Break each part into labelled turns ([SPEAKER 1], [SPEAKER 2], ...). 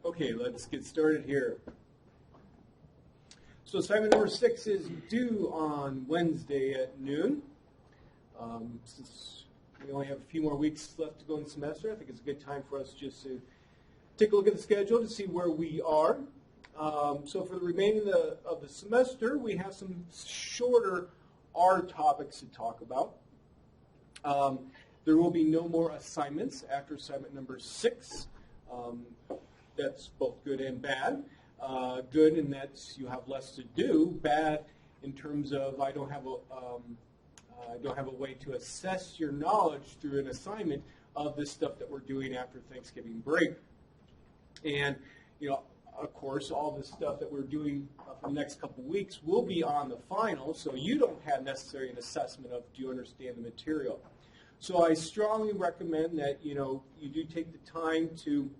[SPEAKER 1] Okay, let's get started here. So assignment number 6 is due on Wednesday at noon. Since we only have a few more weeks left to go in the semester, I think it's a good time for us just to take a look at the schedule to see where we are. So for the remaining of the semester, we have some shorter R topics to talk about. There will be no more assignments after assignment number 6. That's both good and bad. Good in that you have less to do. Bad in terms of I don't have a way to assess your knowledge through an assignment of this stuff that we're doing after Thanksgiving break. And of course, all the stuff that we're doing for the next couple of weeks will be on the final, so you don't have necessarily an assessment of do you understand the material. So I strongly recommend that you do take the time to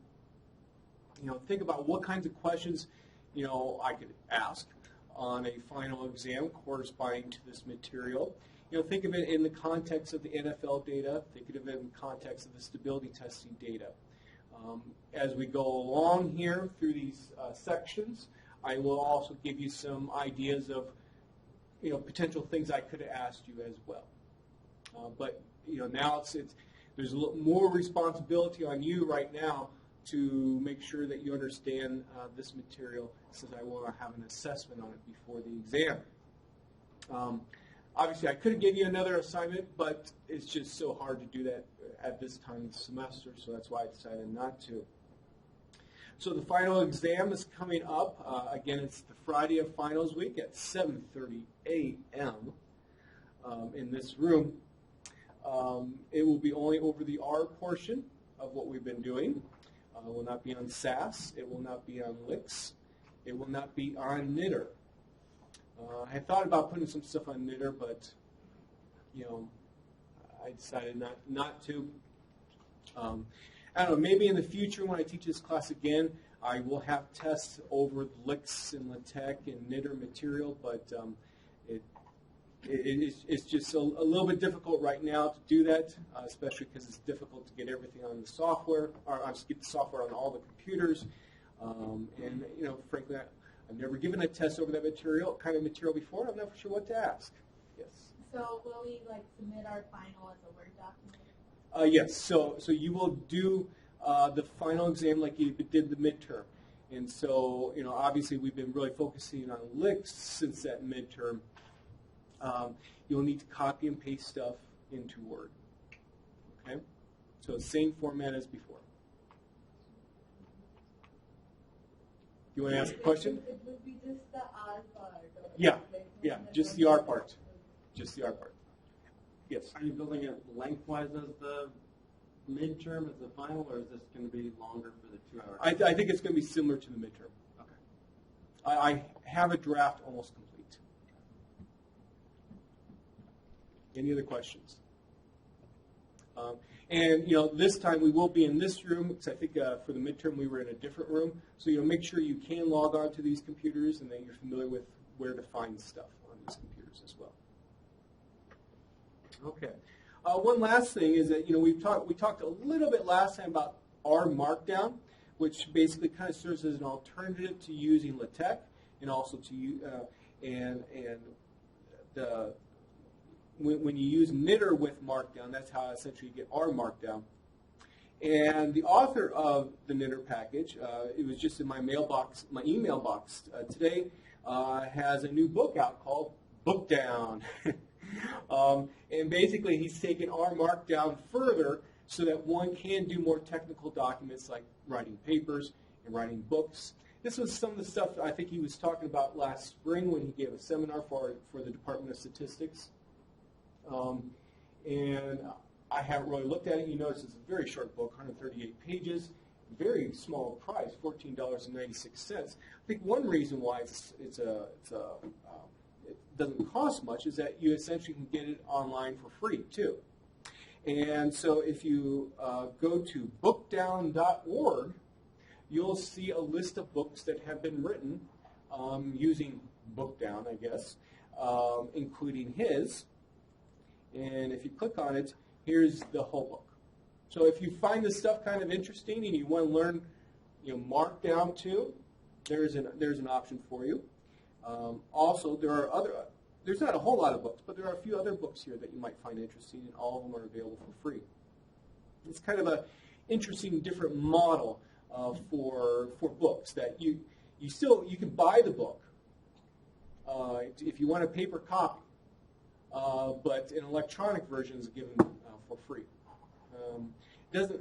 [SPEAKER 1] think about what kinds of questions I could ask on a final exam corresponding to this material. Think of it in the context of the NFL data. Think of it in the context of the stability testing data. As we go along here through these sections, I will also give you some ideas of potential things I could have asked you as well. But now there's a little more responsibility on you right now to make sure that you understand this material, since I want to have an assessment on it before the exam. Obviously, I could give you another assignment, but it's just so hard to do that at this time of the semester, so that's why I decided not to. So the final exam is coming up. Again, it's the Friday of finals week at 7:30 a.m. In this room. It will be only over the R portion of what we've been doing. It will not be on SAS. It will not be on LIX. It will not be on knitr. I thought about putting some stuff on knitr, but I decided not to. I don't know, maybe in the future when I teach this class again, I will have tests over LIX and LaTeX and knitr material, but it's just a little bit difficult right now to do that, especially because it's difficult to get everything on the software, or get the software on all the computers. And frankly, I've never given a test over that kind of material before. I'm not sure what to ask. Yes.
[SPEAKER 2] So will we submit our final as a Word document?
[SPEAKER 1] Yes. So you will do the final exam like you did the midterm. And so obviously we've been really focusing on LIX since that midterm. You'll need to copy and paste stuff into Word. Okay? So same format as before. You want to ask a question?
[SPEAKER 2] It would be just the R part.
[SPEAKER 1] Yeah, just the R part. Just the R part. Yes?
[SPEAKER 3] Are you building it lengthwise as the midterm, as the final, or is this going to be longer for the 2 hours?
[SPEAKER 1] I think it's going to be similar to the midterm.
[SPEAKER 3] Okay.
[SPEAKER 1] I have a draft almost complete. Any other questions? And this time we will be in this room, because I think for the midterm we were in a different room. So make sure you can log on to these computers and that you're familiar with where to find stuff on these computers as well. Okay. One last thing is that we talked a little bit last time about R Markdown, which basically kind of serves as an alternative to using LaTeX, and also to when you use knitr with Markdown, that's how essentially you get R Markdown. And the author of the knitr package, it was just in my email box today, has a new book out called Book Down. And basically he's taken R Markdown further so that one can do more technical documents like writing papers and writing books. This was some of the stuff that I think he was talking about last spring when he gave a seminar for the Department of Statistics. And I haven't really looked at it. You notice it's a very short book, 138 pages, very small price, $14.96. I think one reason why it doesn't cost much is that you essentially can get it online for free too. And so if you go to bookdown.org, you'll see a list of books that have been written using Bookdown, I guess, including his. And if you click on it, here's the whole book. So if you find this stuff kind of interesting and you want to learn, mark down to, there's an option for you. Also, there's not a whole lot of books, but there are a few other books here that you might find interesting, and all of them are available for free. It's kind of an interesting, different model for books that you can buy the book if you want a paper copy, but an electronic version is given for free.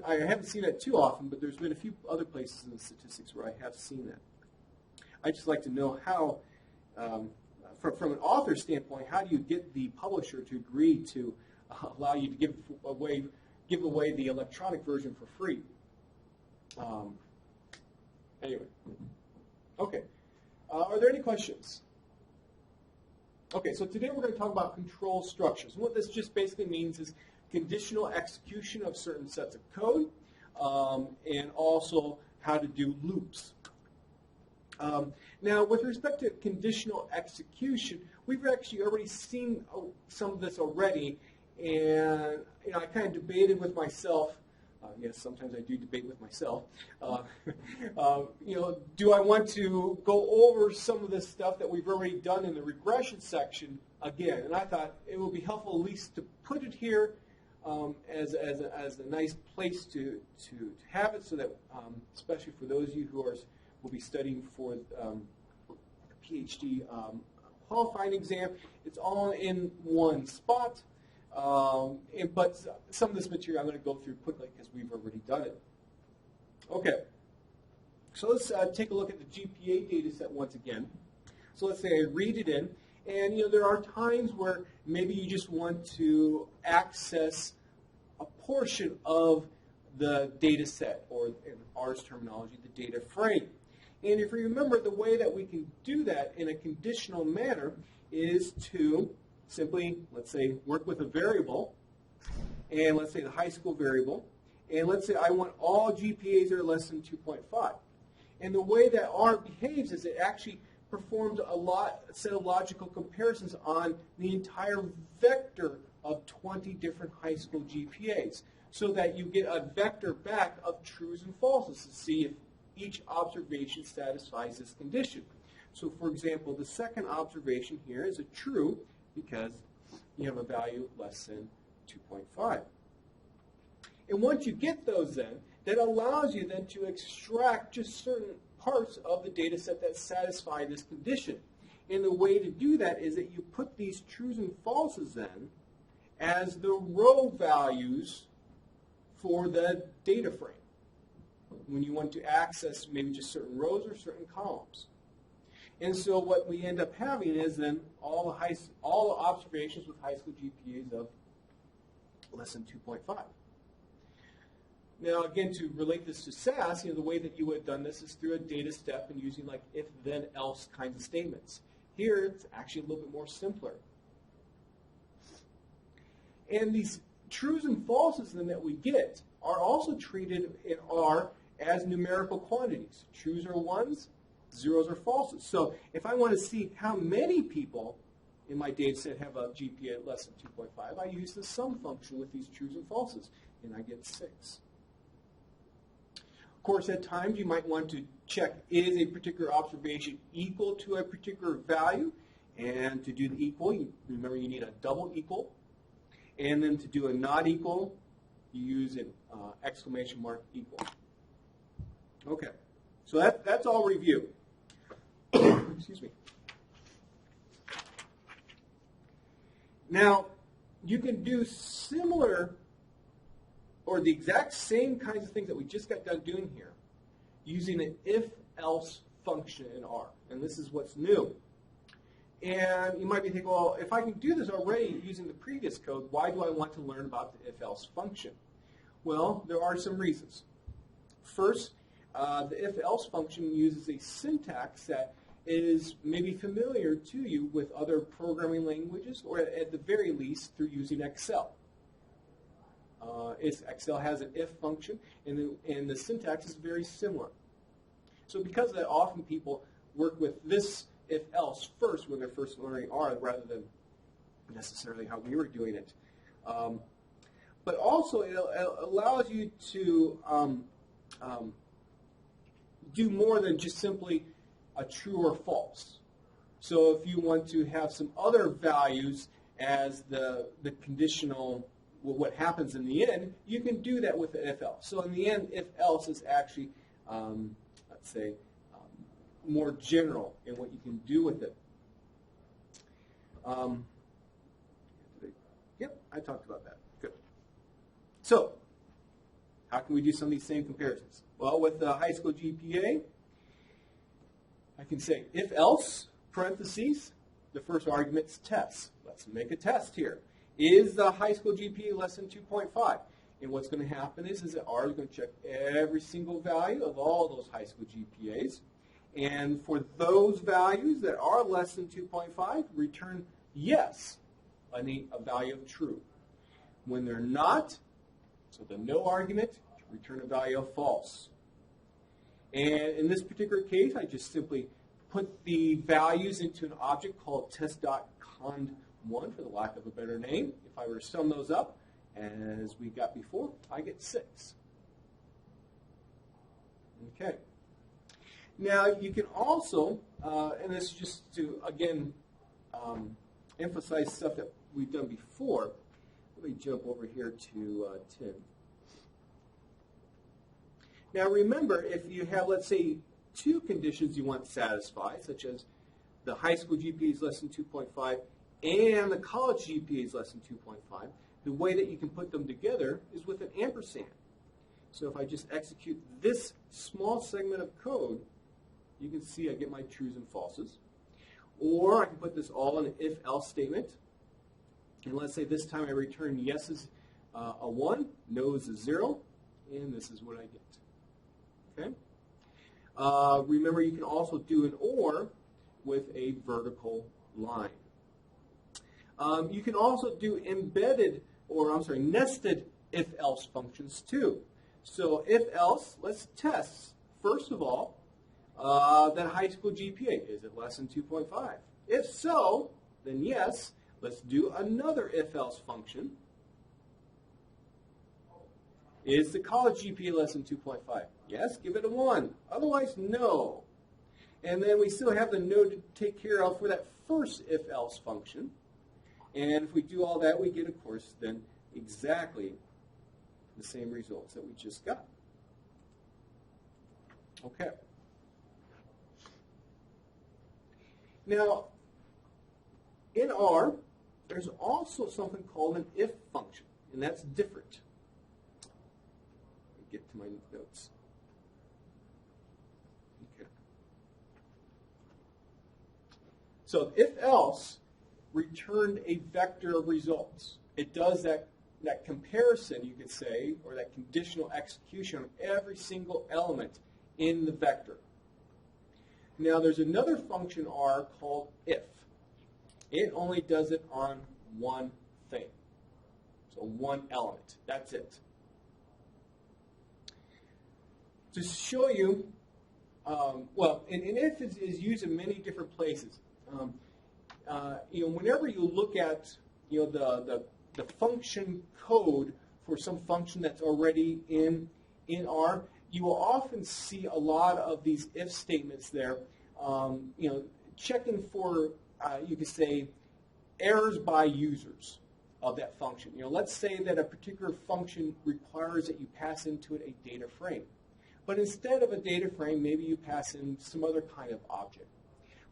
[SPEAKER 1] I haven't seen that too often, but there's been a few other places in the statistics where I have seen that. I just like to know how, from an author standpoint, how do you get the publisher to agree to allow you to give away the electronic version for free? Anyway, okay. Are there any questions? Okay, so today we're going to talk about control structures. And what this just basically means is conditional execution of certain sets of code, and also how to do loops. Now, with respect to conditional execution, we've actually already seen some of this already, and I kind of debated with myself. Yes, sometimes I do debate with myself. Do I want to go over some of this stuff that we've already done in the regression section again? And I thought it would be helpful at least to put it here as a nice place to have it, so that especially for those of you who will be studying for the PhD qualifying exam, it's all in one spot. But some of this material I'm going to go through quickly because we've already done it. Okay, so let's take a look at the GPA data set once again. So let's say I read it in, and there are times where maybe you just want to access a portion of the data set, or in ours terminology, the data frame. And if you remember, the way that we can do that in a conditional manner is to simply, let's say, work with a variable, and let's say the high school variable, and let's say I want all GPAs that are less than 2.5. And the way that R behaves is it actually performs a set of logical comparisons on the entire vector of 20 different high school GPAs, so that you get a vector back of trues and falses to see if each observation satisfies this condition. So, for example, the second observation here is a true, because you have a value less than 2.5. And once you get those then, that allows you then to extract just certain parts of the data set that satisfy this condition. And the way to do that is that you put these trues and falses then as the row values for the data frame, when you want to access maybe just certain rows or certain columns. And so what we end up having is then all the observations with high school GPAs of less than 2.5. Now, again, to relate this to SAS, the way that you would have done this is through a data step and using like if, then, else kinds of statements. Here, it's actually a little bit more simpler. And these trues and falses then that we get are also treated in R as numerical quantities. Trues are ones, zeros are falses. So if I want to see how many people in my data set have a GPA less than 2.5, I use the sum function with these trues and falses, and I get 6. Of course, at times you might want to check, is a particular observation equal to a particular value? And to do the equal, remember you need a double equal. And then to do a not equal, you use an exclamation mark equal. Okay, so that's all review. Excuse me. Now, you can do similar or the exact same kinds of things that we just got done doing here using an if-else function in R. And this is what's new. And you might be thinking, well, if I can do this already using the previous code, why do I want to learn about the if-else function? Well, there are some reasons. First, the if-else function uses a syntax that is maybe familiar to you with other programming languages, or at the very least through using Excel. Excel has an if function, and the syntax is very similar. So because of that, often people work with this if-else first when they're first learning R, rather than necessarily how we were doing it. But also, it allows you to do more than just simply a true or false. So if you want to have some other values as the conditional, what happens in the end, you can do that with the if-else. So in the end, if-else is actually, let's say, more general in what you can do with it. Yep, I talked about that. Good. So, how can we do some of these same comparisons? Well, with the high school GPA, I can say if-else, parentheses, the first argument's test. Let's make a test here. Is the high school GPA less than 2.5? And what's going to happen is that R is going to check every single value of all those high school GPAs. And for those values that are less than 2.5, return yes, a value of true. When they're not, so the no argument, return a value of false. And in this particular case, I just simply put the values into an object called test.cond1, for the lack of a better name. If I were to sum those up, as we got before, I get 6. Okay. Now, you can also, and this is just to, again, emphasize stuff that we've done before. Let me jump over here to 10. Now, remember, if you have, let's say, 2 conditions you want satisfied, such as the high school GPA is less than 2.5 and the college GPA is less than 2.5, the way that you can put them together is with an ampersand. So if I just execute this small segment of code, you can see I get my trues and falses. Or I can put this all in an if-else statement. And let's say this time I return yes is a 1, no is a 0, and this is what I get. Okay? Remember, you can also do an or with a vertical line. You can also do nested if-else functions too. So if-else, let's test, first of all, that high school GPA. Is it less than 2.5? If so, then yes, let's do another if-else function. Is the college GPA less than 2.5? Yes, give it a 1. Otherwise, no. And then we still have the no to take care of for that first if-else function. And if we do all that, we get, of course, then exactly the same results that we just got. Okay. Now, in R, there's also something called an if function, and that's different. Let me get to my notes. Okay. So if-else returned a vector of results. It does that comparison, you could say, or that conditional execution of every single element in the vector. Now, there's another function R called if. It only does it on one thing. So one element. That's it. To show you, and if is used in many different places. Whenever you look at the function code for some function that's already in R, you will often see a lot of these if statements there, checking for, you could say, errors by users of that function. Let's say that a particular function requires that you pass into it a data frame. But instead of a data frame, maybe you pass in some other kind of object.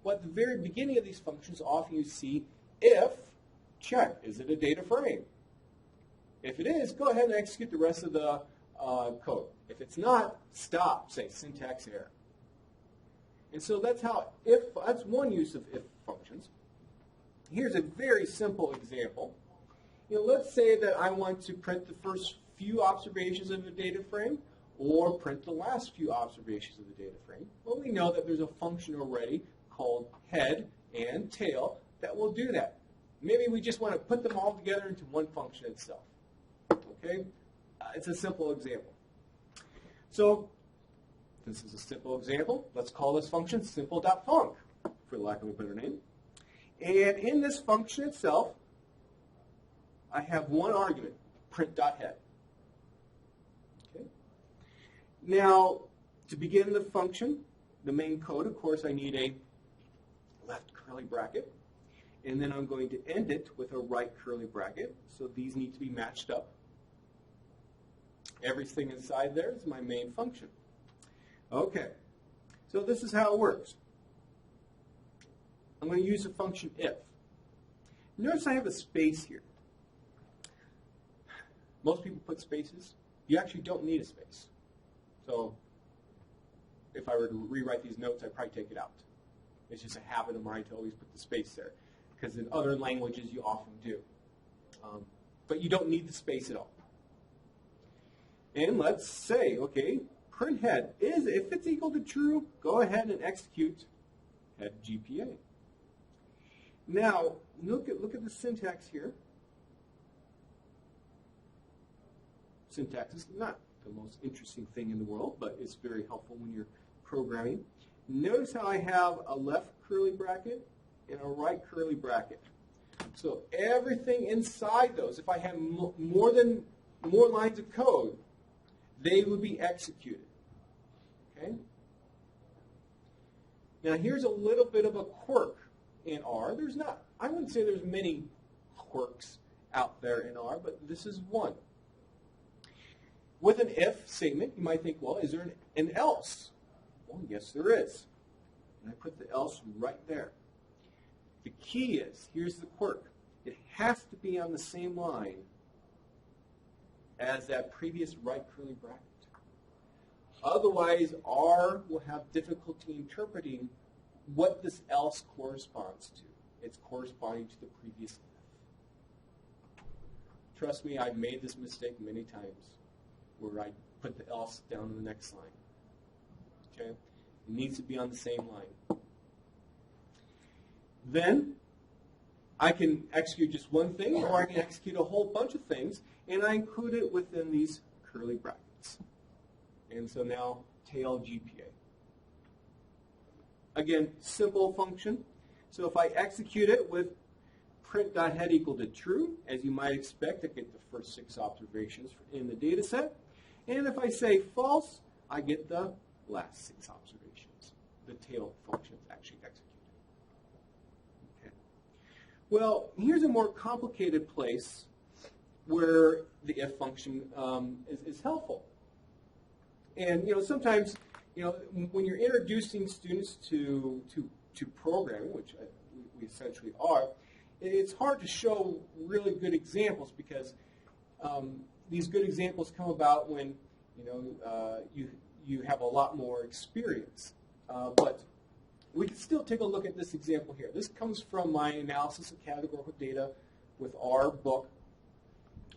[SPEAKER 1] Well, at the very beginning of these functions, often you see if, check, is it a data frame? If it is, go ahead and execute the rest of the code. If it's not, stop, say syntax error. And so that's that's one use of if functions. Here's a very simple example. Let's say that I want to print the first few observations of a data frame or print the last few observations of the data frame. Well, we know that there's a function already called head and tail that will do that. Maybe we just want to put them all together into one function itself. Okay? It's a simple example. So this is a simple example. Let's call this function simple.func, for lack of a better name. And in this function itself, I have one argument, print.head. Okay? Now, to begin the function, the main code, of course, I need a left curly bracket. And then I'm going to end it with a right curly bracket. So these need to be matched up. Everything inside there is my main function. Okay, so this is how it works. I'm going to use the function if. Notice I have a space here. Most people put spaces. You actually don't need a space. So if I were to rewrite these notes, I'd probably take it out. It's just a habit of mine to always put the space there, because in other languages you often do. But you don't need the space at all. And let's say, okay, print head is, if it's equal to true, go ahead and execute head GPA. Now, look at the syntax here. Syntax is not the most interesting thing in the world, but it's very helpful when you're programming. Notice how I have a left curly bracket and a right curly bracket. So everything inside those, if I have more lines of code, they would be executed. Okay? Now here's a little bit of a quirk in R. There's not, I wouldn't say there's many quirks out there in R, but this is one. With an if statement, you might think, well, is there an else? Well, yes, there is. And I put the else right there. The key is, here's the quirk. It has to be on the same line as that previous right curly bracket. Otherwise, R will have difficulty interpreting what this else corresponds to. It's corresponding to the previous if. Trust me, I've made this mistake many times, where I put the else down in the next line. Okay? It needs to be on the same line. Then I can execute just one thing, or I can execute a whole bunch of things, and I include it within these curly brackets. And so now tail GPA. Again, simple function. So if I execute it with print.head equal to true, as you might expect, I get the first 6 observations in the data set. And if I say false, I get the last 6 observations. The tail function is actually executed. Okay. Well, here's a more complicated place where the if function is helpful. And sometimes when you're introducing students to programming, which we essentially are, it's hard to show really good examples because these good examples come about when you have a lot more experience. But we can still take a look at this example here. This comes from my analysis of categorical data with R book.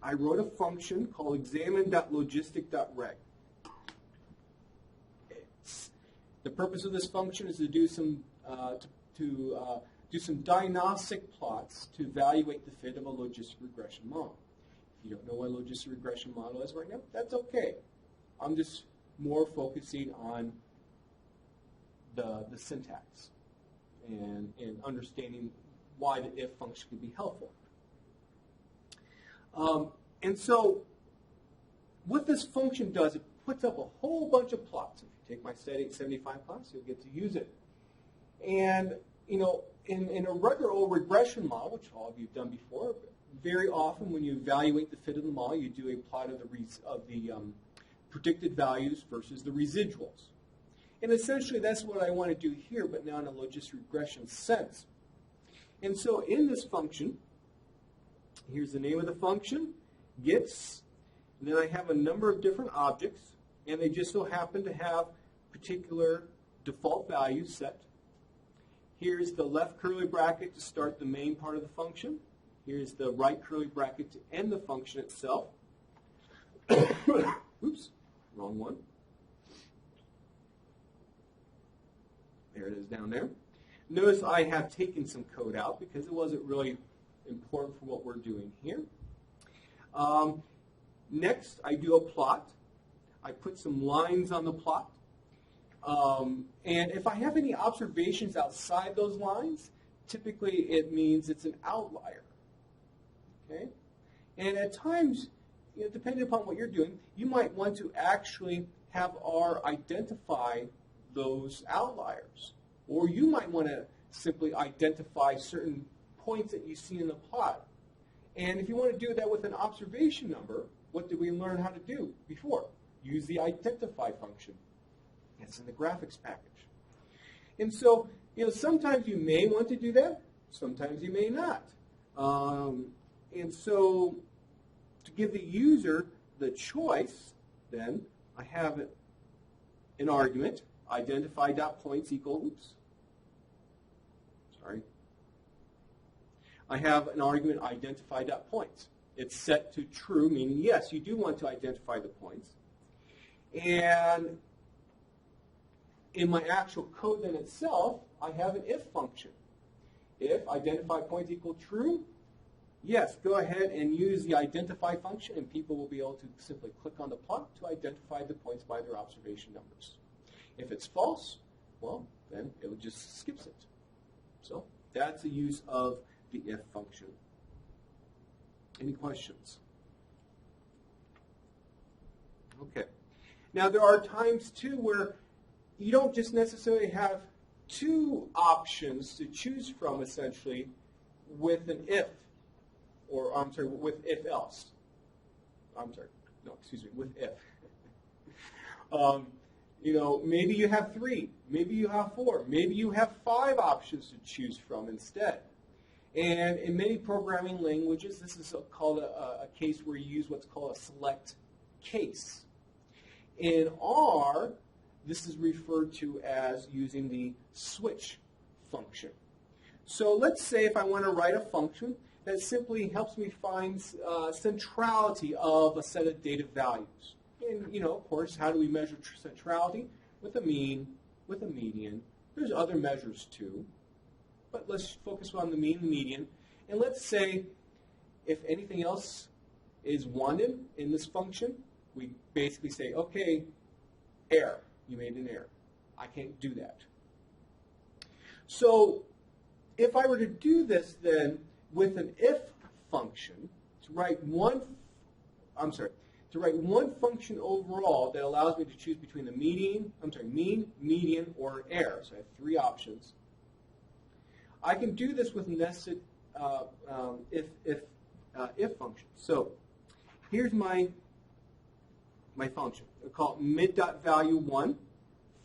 [SPEAKER 1] I wrote a function called examine.logistic.reg. The purpose of this function is to do some diagnostic plots to evaluate the fit of a logistic regression model. If you don't know what a logistic regression model is right now, that's okay. I'm just more focusing on the syntax and understanding why the if function can be helpful. And so what this function does, it puts up a whole bunch of plots. If you take my Stat875 class, you'll get to use it. And in a regular old regression model, which all of you have done before, very often when you evaluate the fit of the model, you do a plot of the predicted values versus the residuals. And essentially that's what I want to do here, but now in a logistic regression sense. And so in this function, here's the name of the function, gets, and then I have a number of different objects, and they just so happen to have particular default values set. Here's the left curly bracket to start the main part of the function. Here's the right curly bracket to end the function itself. Oops, wrong one. There it is down there. Notice I have taken some code out because it wasn't really important for what we're doing here. Next, I do a plot. I put some lines on the plot. And if I have any observations outside those lines, typically it means it's an outlier. Okay? And at times, depending upon what you're doing, you might want to actually have R identify those outliers. Or you might want to simply identify certain points that you see in the plot. And if you want to do that with an observation number, what did we learn how to do before? Use the identify function. It's in the graphics package. And so, sometimes you may want to do that. Sometimes you may not. And so, to give the user the choice, then, I have an argument, identify.points equals, I have an argument, identify.points. It's set to true, meaning yes, you do want to identify the points. And in my actual code then itself, I have an if function. If identify points equal true, yes, go ahead and use the identify function, and people will be able to simply click on the plot to identify the points by their observation numbers. If it's false, well, then it just skips it. So that's the use of the if function. Any questions? Okay. Now there are times too where you don't just necessarily have two options to choose from essentially with an if, or I'm sorry, with if else. With if. Maybe you have 3, maybe you have 4, maybe you have 5 options to choose from instead. And in many programming languages, this is called a case where you use what's called a select case. In R, this is referred to as using the switch function. So let's say if I want to write a function that simply helps me find centrality of a set of data values. And, of course, how do we measure centrality? With a mean, with a median. There's other measures too. But let's focus on the mean and median. And let's say if anything else is wanted in this function, we basically say, okay, error. You made an error. I can't do that. So if I were to do this then with an if function, to write one function overall that allows me to choose between the mean, median, or an error. So I have 3 options. I can do this with nested if function. So here's my function. I'll call it mid.value1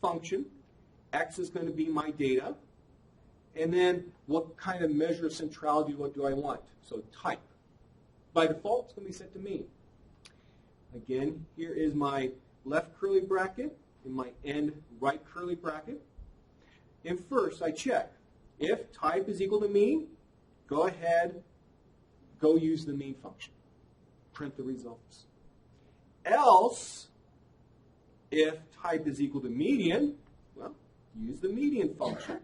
[SPEAKER 1] function. X is going to be my data. And then what kind of measure of centrality do I want? So type. By default, it's going to be set to mean. Again, here is my left curly bracket and my end right curly bracket. And first, I check. If type is equal to mean, go ahead, go use the mean function. Print the results. Else, if type is equal to median, well, use the median function.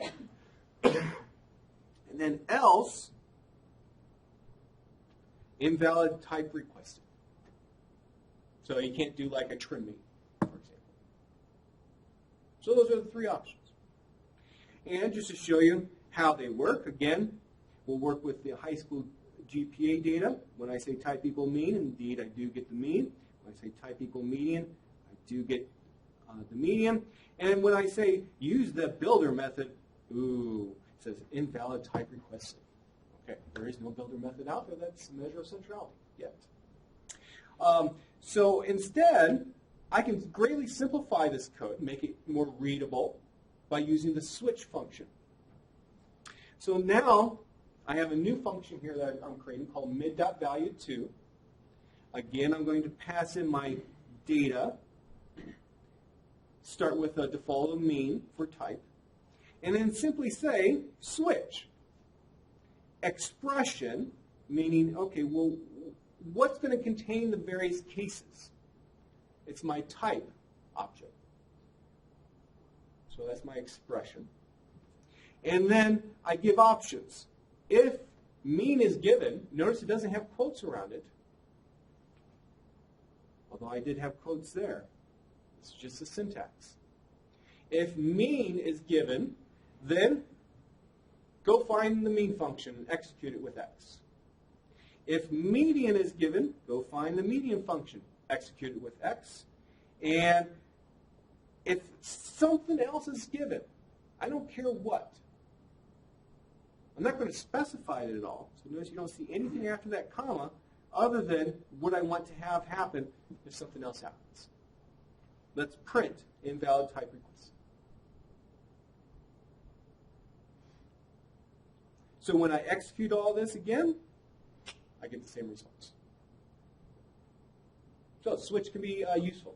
[SPEAKER 1] And then else, invalid type requested. So you can't do like a trim mean, for example. So those are the 3 options. And just to show you how they work, again, we'll work with the high school GPA data. When I say type equal mean, indeed I do get the mean. When I say type equal median, I do get the median. And when I say use the builder method, it says invalid type requested. Okay, there is no builder method out there that's a measure of centrality yet. So instead, I can greatly simplify this code, make it more readable by using the switch function. So now I have a new function here that I'm creating called mid.value2. Again, I'm going to pass in my data, start with a default of mean for type, and then simply say switch. Expression, meaning, okay, well, what's going to contain the various cases? It's my type object. So that's my expression. And then I give options. If mean is given, notice it doesn't have quotes around it. Although I did have quotes there. It's just a syntax. If mean is given, then go find the mean function and execute it with x. If median is given, go find the median function, execute it with x. And if something else is given, I don't care what. I'm not going to specify it at all. So notice you don't see anything after that comma other than what I want to have happen if something else happens. Let's print invalid type request. So when I execute all this again, I get the same results. So switch can be useful.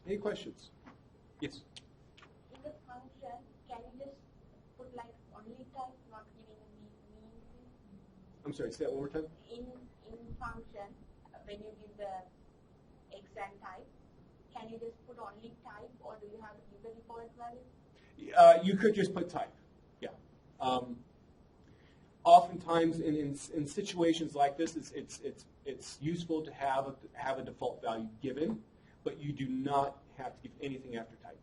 [SPEAKER 1] Any questions? Yes?
[SPEAKER 2] In the function, can you just put like only type, not giving a mean?
[SPEAKER 1] I'm sorry, say that one more time.
[SPEAKER 2] In function, when you give the exam type, can you just put only type, or do you have to give the default value?
[SPEAKER 1] You could just put type, yeah. Oftentimes, in situations like this, it's useful to have a default value given, but you do not have to give anything after type.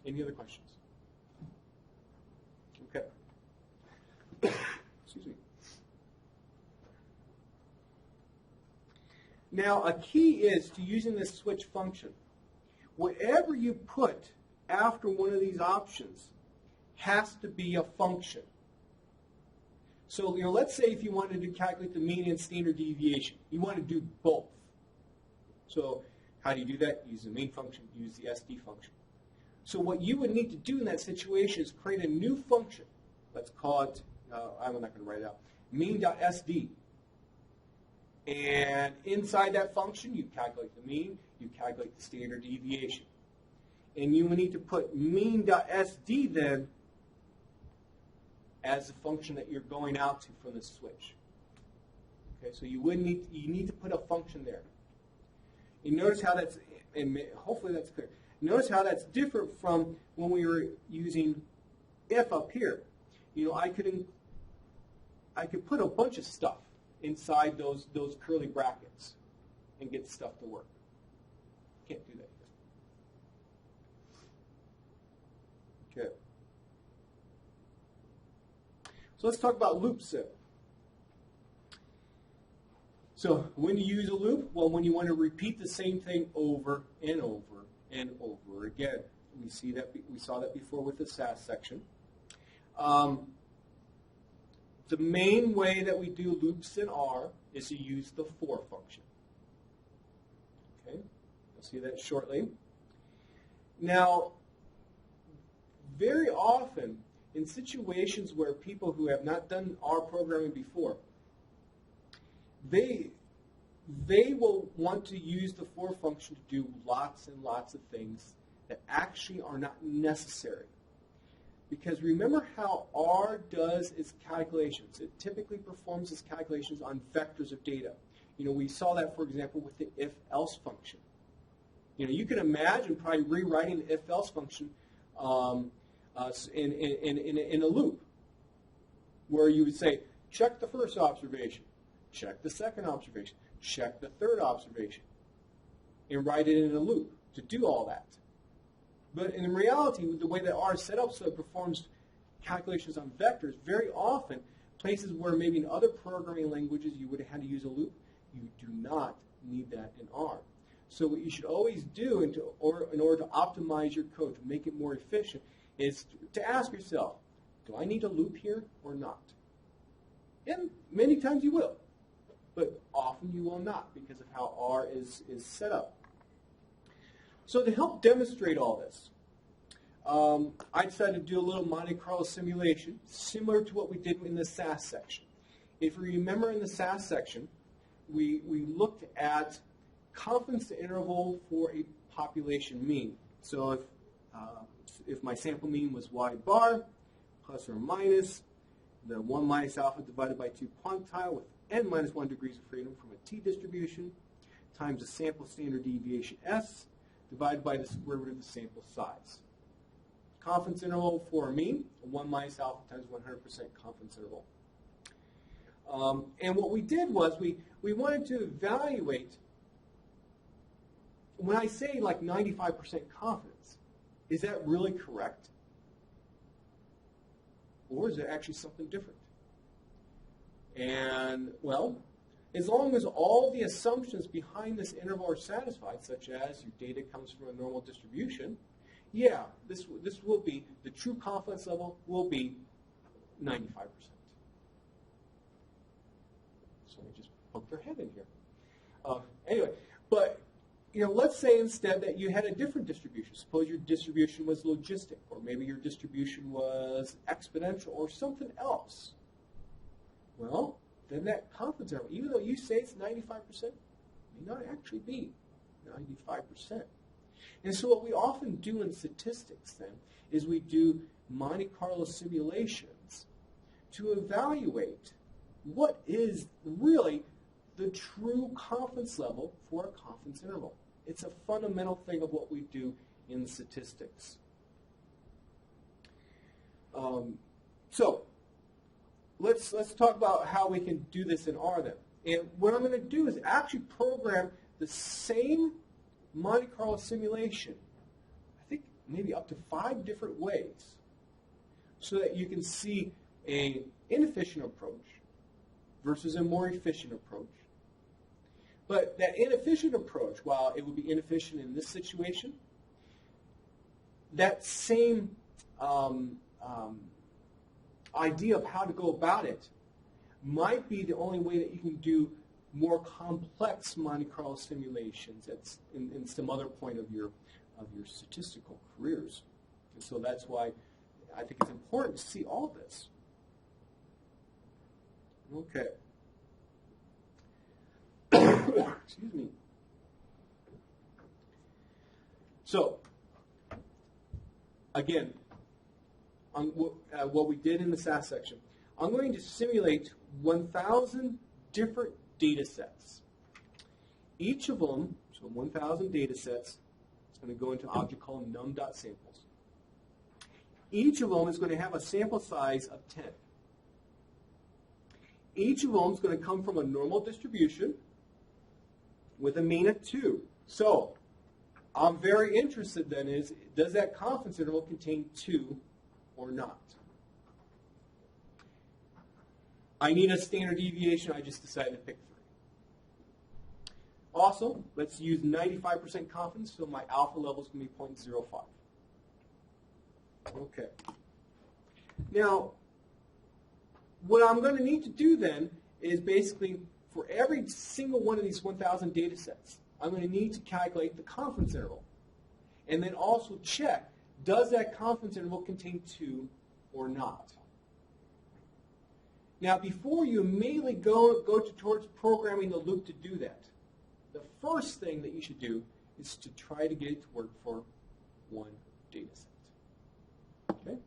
[SPEAKER 1] Any other questions? Okay. Excuse me. Now, a key is to using this switch function. Whatever you put after one of these options has to be a function. So, let's say if you wanted to calculate the mean and standard deviation, you want to do both. So, how do you do that? Use the main function, use the SD function. So what you would need to do in that situation is create a new function. Let's call it, I'm not going to write it out, mean.sd. And inside that function, you calculate the mean, you calculate the standard deviation. And you would need to put mean.sd then as the function that you're going out to from the switch. Okay, so you need to put a function there. You notice how that's, and hopefully that's clear. Notice how that's different from when we were using if up here. I could put a bunch of stuff inside those curly brackets and get stuff to work. Can't do that here. Okay. So let's talk about loops then. So when you use a loop, well, when you want to repeat the same thing over and over and over again. We saw that before with the SAS section. The main way that we do loops in R is to use the for function. Okay, we'll see that shortly. Now, very often in situations where people who have not done R programming before, they will want to use the for function to do lots and lots of things that actually are not necessary. Because remember how R does its calculations. It typically performs its calculations on vectors of data. We saw that, for example, with the if-else function. You can imagine probably rewriting the if-else function in a loop where you would say, check the first observation, check the second observation, check the third observation, and write it in a loop to do all that. But in reality, the way that R is set up so it performs calculations on vectors, very often, places where maybe in other programming languages you would have had to use a loop, you do not need that in R. So what you should always do in order to optimize your code, to make it more efficient, is to ask yourself, do I need a loop here or not? And many times you will, but often you will not because of how R is set up. So to help demonstrate all this, I decided to do a little Monte Carlo simulation, similar to what we did in the SAS section. If you remember in the SAS section, we looked at confidence interval for a population mean. So if my sample mean was y bar, plus or minus, the 1 minus alpha divided by 2 quantile with n minus 1 degrees of freedom from a t-distribution, times the sample standard deviation s, divided by the square root of the sample size. Confidence interval for a mean, 1 minus alpha times 100% confidence interval. And what we did was we wanted to evaluate, when I say like 95% confidence, is that really correct? Or is it actually something different? And, well, as long as all the assumptions behind this interval are satisfied, such as your data comes from a normal distribution, yeah, this will be, the true confidence level will be 95%. So let me just poke their head in here. Anyway, but let's say instead that you had a different distribution. Suppose your distribution was logistic, or maybe your distribution was exponential, or something else. Well, then that confidence interval, even though you say it's 95%, may not actually be 95%. And so what we often do in statistics then is we do Monte Carlo simulations to evaluate what is really the true confidence level for a confidence interval. It's a fundamental thing of what we do in statistics. So let's talk about how we can do this in R then. And what I'm going to do is actually program the same Monte Carlo simulation, I think maybe up to 5 different ways, so that you can see an inefficient approach versus a more efficient approach. But that inefficient approach, while it would be inefficient in this situation, that same idea of how to go about it might be the only way that you can do more complex Monte Carlo simulations at in some other point of your statistical careers. And so that's why I think it's important to see all this. Okay. Excuse me. So, again, on what we did in the SAS section, I'm going to simulate 1,000 different data sets. Each of them, so 1,000 data sets, is going to go into an object called num.samples. Each of them is going to have a sample size of 10. Each of them is going to come from a normal distribution with a mean of 2. So I'm very interested then is, does that confidence interval contain 2 or not? I need a standard deviation. I just decided to pick 3. Also, let's use 95% confidence, so my alpha level is going to be 0.05. Okay. Now, what I'm going to need to do then is basically, for every single one of these 1,000 data sets, I'm going to need to calculate the confidence interval. And then also check, does that confidence interval contain 2 or not? Now, before you immediately go towards programming the loop to do that, the first thing that you should do is to try to get it to work for one data set. Okay?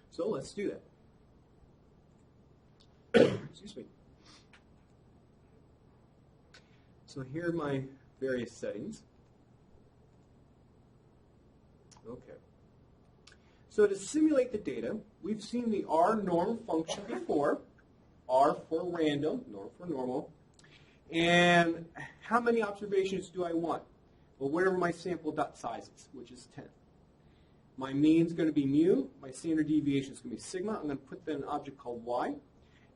[SPEAKER 1] So let's do that. Excuse me. So here are my various settings. Okay. So to simulate the data, we've seen the R norm function before. R for random, norm for normal. And how many observations do I want? Well, whatever my sample dot size is, which is 10. My mean is going to be mu. My standard deviation is going to be sigma. I'm going to put that in an object called y.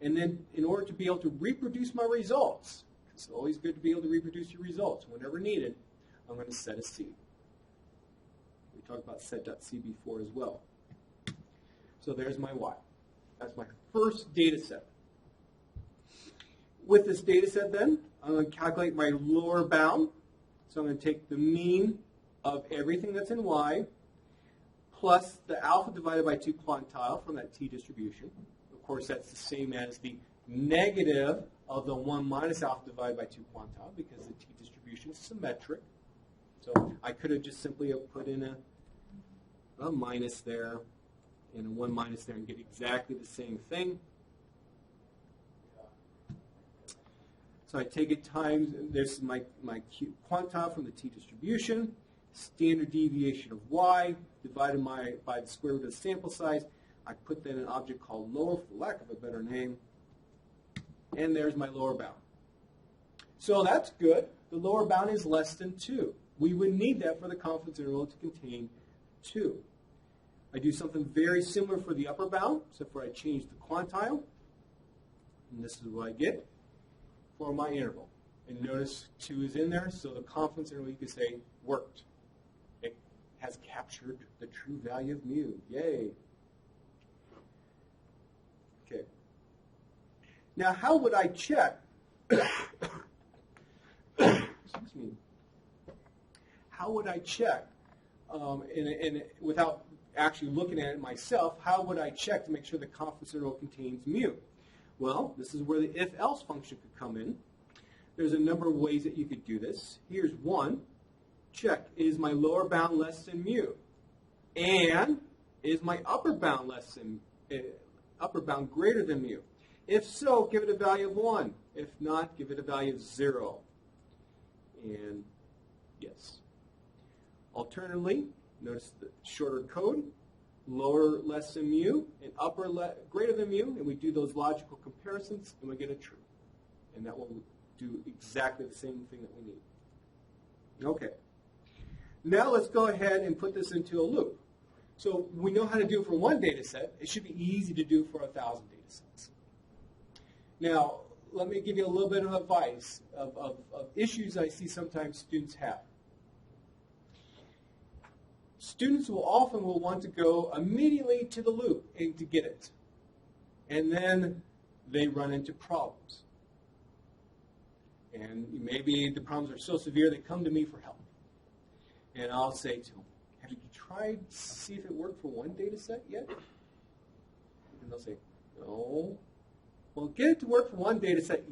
[SPEAKER 1] And then in order to be able to reproduce my results, it's always good to be able to reproduce your results whenever needed, I'm going to set a c. We talked about set.c before as well. So there's my y. That's my first data set. With this data set then, I'm going to calculate my lower bound. So I'm going to take the mean of everything that's in y plus the alpha divided by 2 quantile from that t distribution. Of course, that's the same as the negative of the 1 minus alpha divided by 2 quantile because the t distribution is symmetric. So I could have just simply put in a minus there and a 1 minus there and get exactly the same thing. So I take it times, there's my quantile from the t distribution, standard deviation of y, divided by the square root of the sample size. I put that in an object called lower, for lack of a better name, and there's my lower bound. So that's good. The lower bound is less than 2. We would need that for the confidence interval to contain 2. I do something very similar for the upper bound, except for I change the quantile, and this is what I get. for my interval. And notice 2 is in there, so the confidence interval, you could say, worked. It has captured the true value of mu. Yay. Okay. Now, how would I check? Excuse me. How would I check, without actually looking at it myself, how would I check to make sure the confidence interval contains mu? Well, this is where the if-else function could come in. There's a number of ways that you could do this. Here's one. Check, is my lower bound less than mu? And is my upper bound greater than mu? If so, give it a value of 1. If not, give it a value of 0. And yes. Alternatively, notice the shorter code, lower less than mu, and upper greater than mu, and we do those logical comparisons, and we get a true. And that will do exactly the same thing that we need. Okay. Now let's go ahead and put this into a loop. So we know how to do it for one data set. It should be easy to do for 1,000 data sets. Now, let me give you a little bit of advice of issues I see sometimes students have. Students will often want to go immediately to the loop and to get it. And then they run into problems. And maybe the problems are so severe they come to me for help. And I'll say to them, have you tried to see if it worked for one data set yet? And they'll say, no. Well, get it to work for one data set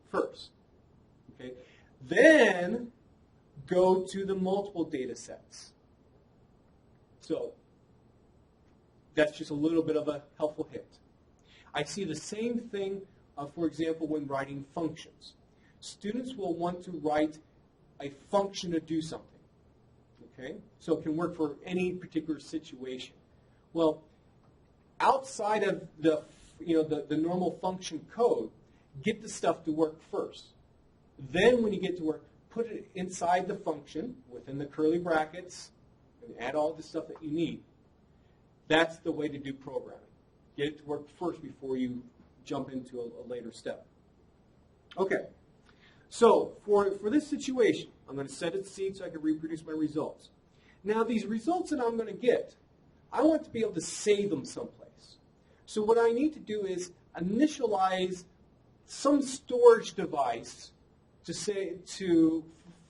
[SPEAKER 1] first. Okay? Then go to the multiple data sets. So that's just a little bit of a helpful hint. I see the same thing, for example, when writing functions. Students will want to write a function to do something. Okay? So it can work for any particular situation. Well, outside of the normal function code, get the stuff to work first. Then when you get to work, put it inside the function, within the curly brackets, and add all the stuff that you need. That's the way to do programming. Get it to work first before you jump into a later step. Okay. So for this situation, I'm going to set it to seed so I can reproduce my results. Now these results that I'm going to get, I want to be able to save them someplace. So what I need to do is initialize some storage device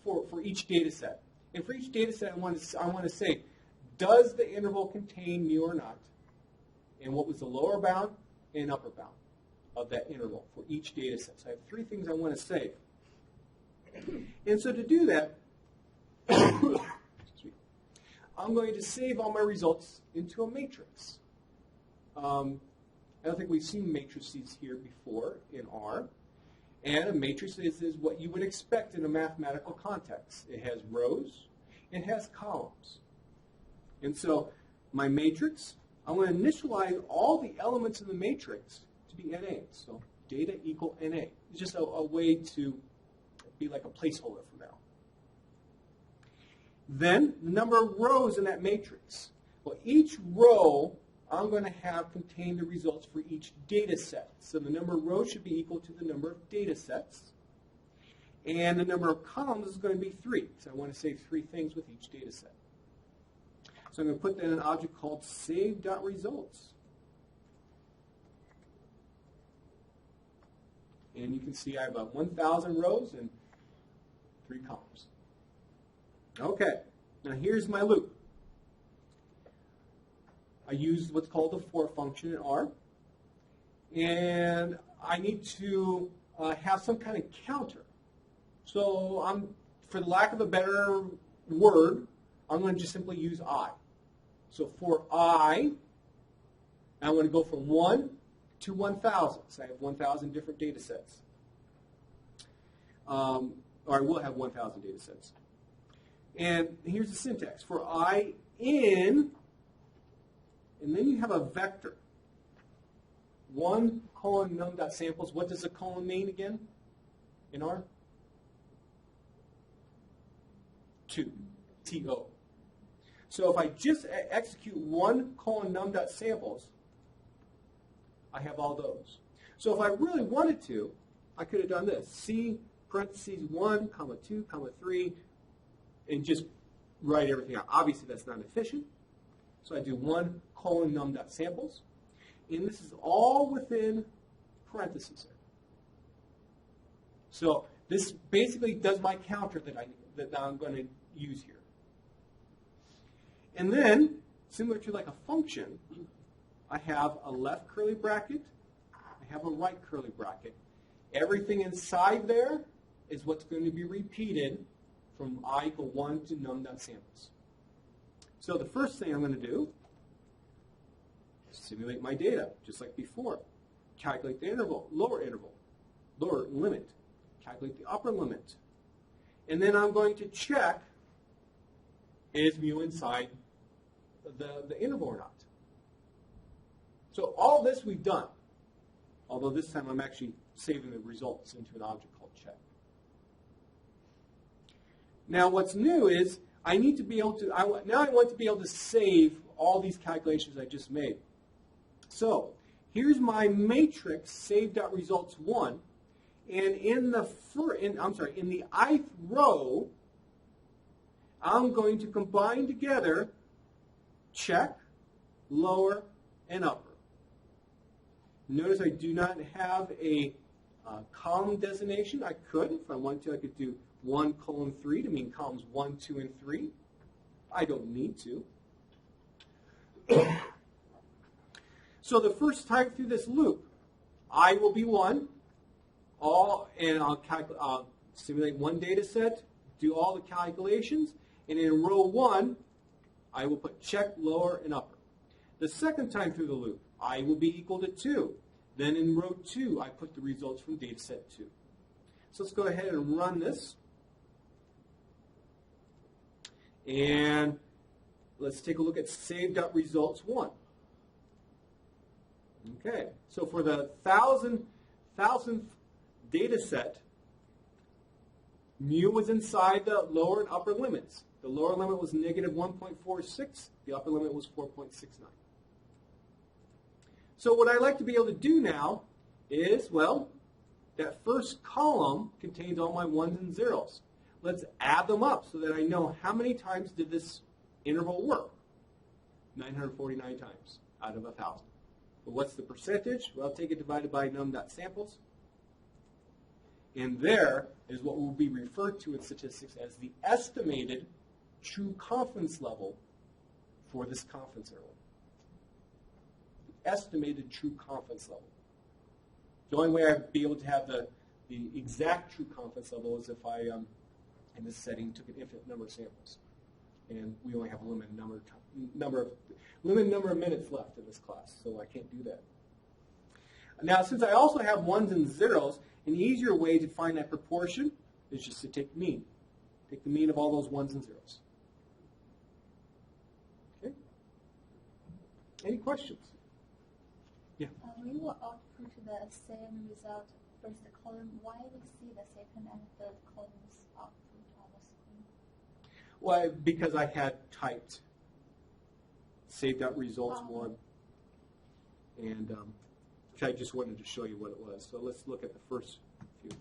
[SPEAKER 1] for each data set. And for each data set, I want to say, does the interval contain mu or not? And what was the lower bound and upper bound of that interval for each data set? So I have 3 things I want to save. And so to do that, I'm going to save all my results into a matrix. I don't think we've seen matrices here before in R. And a matrix is what you would expect in a mathematical context. It has rows, it has columns. And so my matrix, I'm going to initialize all the elements in the matrix to be NA. So data equal NA. It's just a way to be like a placeholder for now. Then the number of rows in that matrix. Well, each row I'm going to have contain the results for each data set. So the number of rows should be equal to the number of data sets. And the number of columns is going to be 3. So I want to save 3 things with each data set. So I'm going to put that in an object called save.results. And you can see I have about 1,000 rows and 3 columns. Okay, now here's my loop. I use what's called the for function in R. And I need to have some kind of counter. So for the lack of a better word, I'm going to just simply use I. So for I, I'm going to go from 1 to 1,000. So I have 1,000 different data sets. Or I will have 1,000 data sets. And here's the syntax. For I in, and then you have a vector. 1 colon num.samples. What does a colon mean again in R? 2. T-O. So if I just execute 1 colon num.samples, I have all those. So if I really wanted to, I could have done this. C parentheses 1, comma 2, comma 3, and just write everything out. Obviously, that's not efficient. So I do 1 colon num.samples. And this is all within parentheses there. So this basically does my counter that I'm going to use here. And then, similar to like a function, I have a left curly bracket, I have a right curly bracket. Everything inside there is what's going to be repeated from I equal 1 to num.samples. So the first thing I'm going to do is simulate my data, just like before. Calculate the interval, lower limit. Calculate the upper limit. And then I'm going to check, is mu inside the interval or not? So all this we've done, although this time I'm actually saving the results into an object called check. Now what's new is I need to be able to, now I want to be able to save all these calculations I just made. So here's my matrix save.results1, and in the ith row, I'm going to combine together check, lower, and upper. Notice I do not have a column designation. I could, if I wanted to, I could do 1 colon 3 to mean columns 1, 2, and 3. I don't need to. So the first time through this loop, I will be 1, and I'll simulate one data set, do all the calculations, and in row 1, I will put check, lower, and upper. The second time through the loop, I will be equal to 2. Then in row 2, I put the results from data set 2. So let's go ahead and run this. And let's take a look at save.results1. Okay, so for the thousandth data set, mu was inside the lower and upper limits. The lower limit was negative 1.46. The upper limit was 4.69. So what I'd like to be able to do now is, well, that first column contains all my 1s and 0s. Let's add them up so that I know how many times did this interval work. 949 times out of 1,000. But what's the percentage? Well, take it divided by num.samples. And there is what will be referred to in statistics as the estimated true confidence level for this confidence interval. The estimated true confidence level. The only way I'd be able to have the exact true confidence level is if I, in this setting, took an infinite number of samples. And we only have a limited number of minutes left in this class, so I can't do that. Now, since I also have 1s and 0s, an easier way to find that proportion is just to take the mean. Take the mean of all those 1s and 0s. Okay? Any questions? Yeah?
[SPEAKER 4] When you output the same result first column, why we see the second and third columns output on the screen?
[SPEAKER 1] Well, because I had typed save.results1, and I just wanted to show you what it was. So let's look at the first few.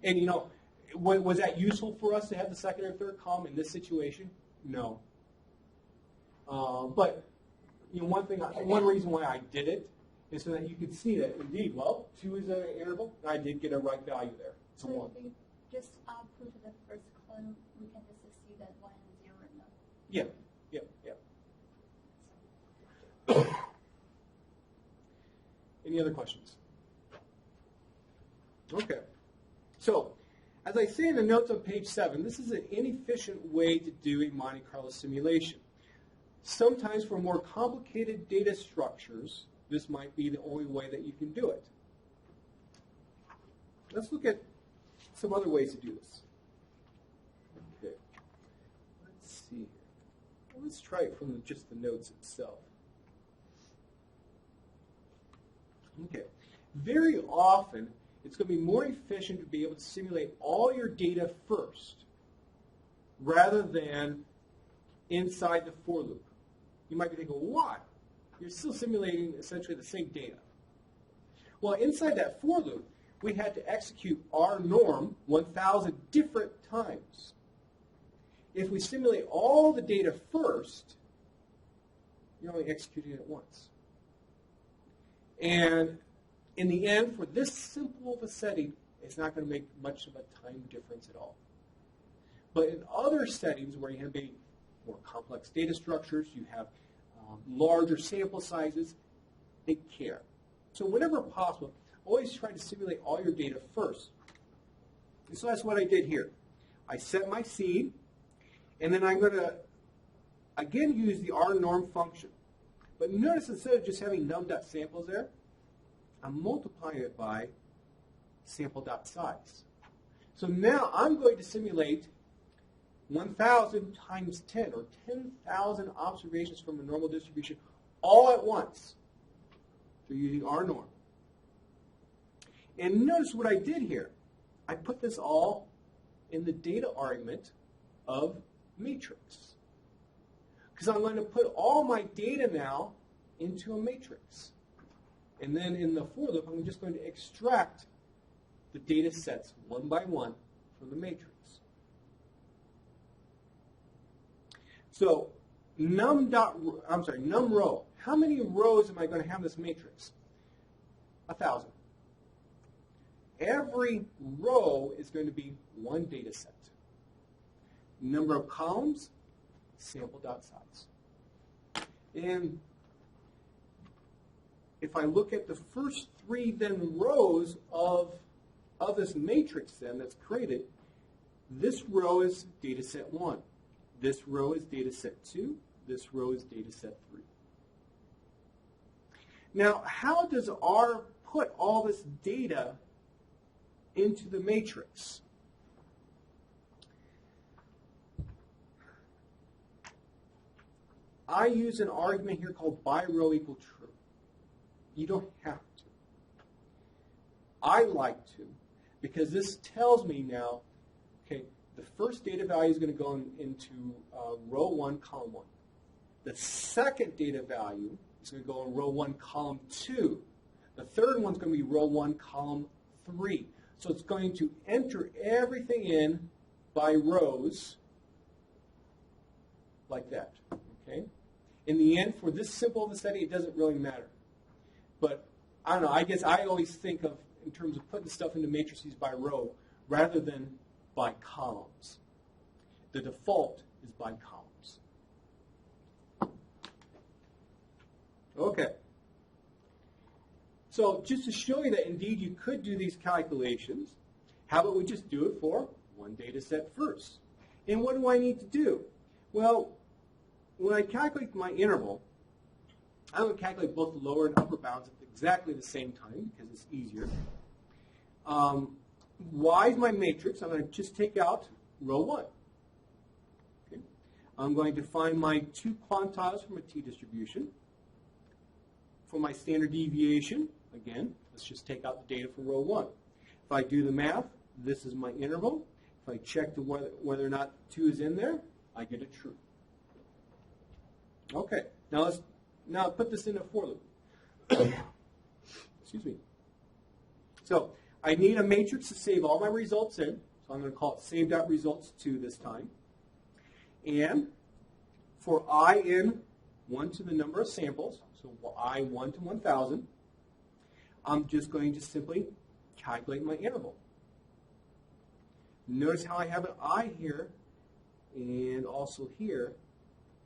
[SPEAKER 1] And you know, was that useful for us to have the second or third column in this situation? No. But you know, one reason why I did it is so that you could see that indeed, well, 2 is an interval, and I did get a right value there. It's a 1.
[SPEAKER 4] If we just output the first column, we can just see that 1 and 0 and no.
[SPEAKER 1] Yeah. Any other questions? Okay. So, as I say in the notes on page 7, this is an inefficient way to do a Monte Carlo simulation. Sometimes for more complicated data structures, this might be the only way that you can do it. Let's look at some other ways to do this. Okay. Let's see here. Well, let's try it from just the notes itself. Okay. Very often, it's going to be more efficient to be able to simulate all your data first rather than inside the for loop. You might be thinking, well, why? You're still simulating essentially the same data. Well, inside that for loop, we had to execute our norm 1,000 different times. If we simulate all the data first, you're only executing it once. And in the end, for this simple of a setting, it's not going to make much of a time difference at all. But in other settings where you have maybe more complex data structures, you have larger sample sizes, they care. So whenever possible, always try to simulate all your data first. And so that's what I did here. I set my seed, and then I'm going to, again, use the rnorm function. But notice instead of just having num.samples there, I'm multiplying it by sample.size. So now I'm going to simulate 1,000 times 10, or 10,000 observations from a normal distribution all at once. So using rnorm. And notice what I did here. I put this all in the data argument of matrix. Because I'm going to put all my data now into a matrix. And then in the for loop, I'm just going to extract the data sets one by one from the matrix. So num row. How many rows am I going to have in this matrix? 1,000. Every row is going to be one data set. Number of columns, sample.size. And if I look at the first three then rows of this matrix then that's created, this row is data set 1. This row is data set 2. This row is data set 3. Now, how does R put all this data into the matrix? I use an argument here called by row equal true. You don't have to. I like to, because this tells me now, okay, the first data value is going to go into row 1, column 1. The second data value is going to go in row 1, column 2. The third one's going to be row 1, column 3. So it's going to enter everything in by rows like that. Okay? In the end, for this simple of a study, it doesn't really matter. But I don't know, I guess I always think of in terms of putting stuff into matrices by row rather than by columns. The default is by columns. Okay. So just to show you that indeed you could do these calculations, how about we just do it for one data set first? And what do I need to do? Well, when I calculate my interval, I'm going to calculate both the lower and upper bounds at exactly the same time because it's easier. Y is my matrix. I'm going to just take out row 1. Okay. I'm going to find my two quantiles from a t-distribution. For my standard deviation, again, let's just take out the data from row 1. If I do the math, this is my interval. If I check whether or not 2 is in there, I get a true. Okay, now let's put this in a for loop. Excuse me. So I need a matrix to save all my results in. So I'm going to call it save.results2 this time. And for I in 1 to the number of samples, so I 1 to 1,000, I'm just going to simply calculate my interval. Notice how I have an I here and also here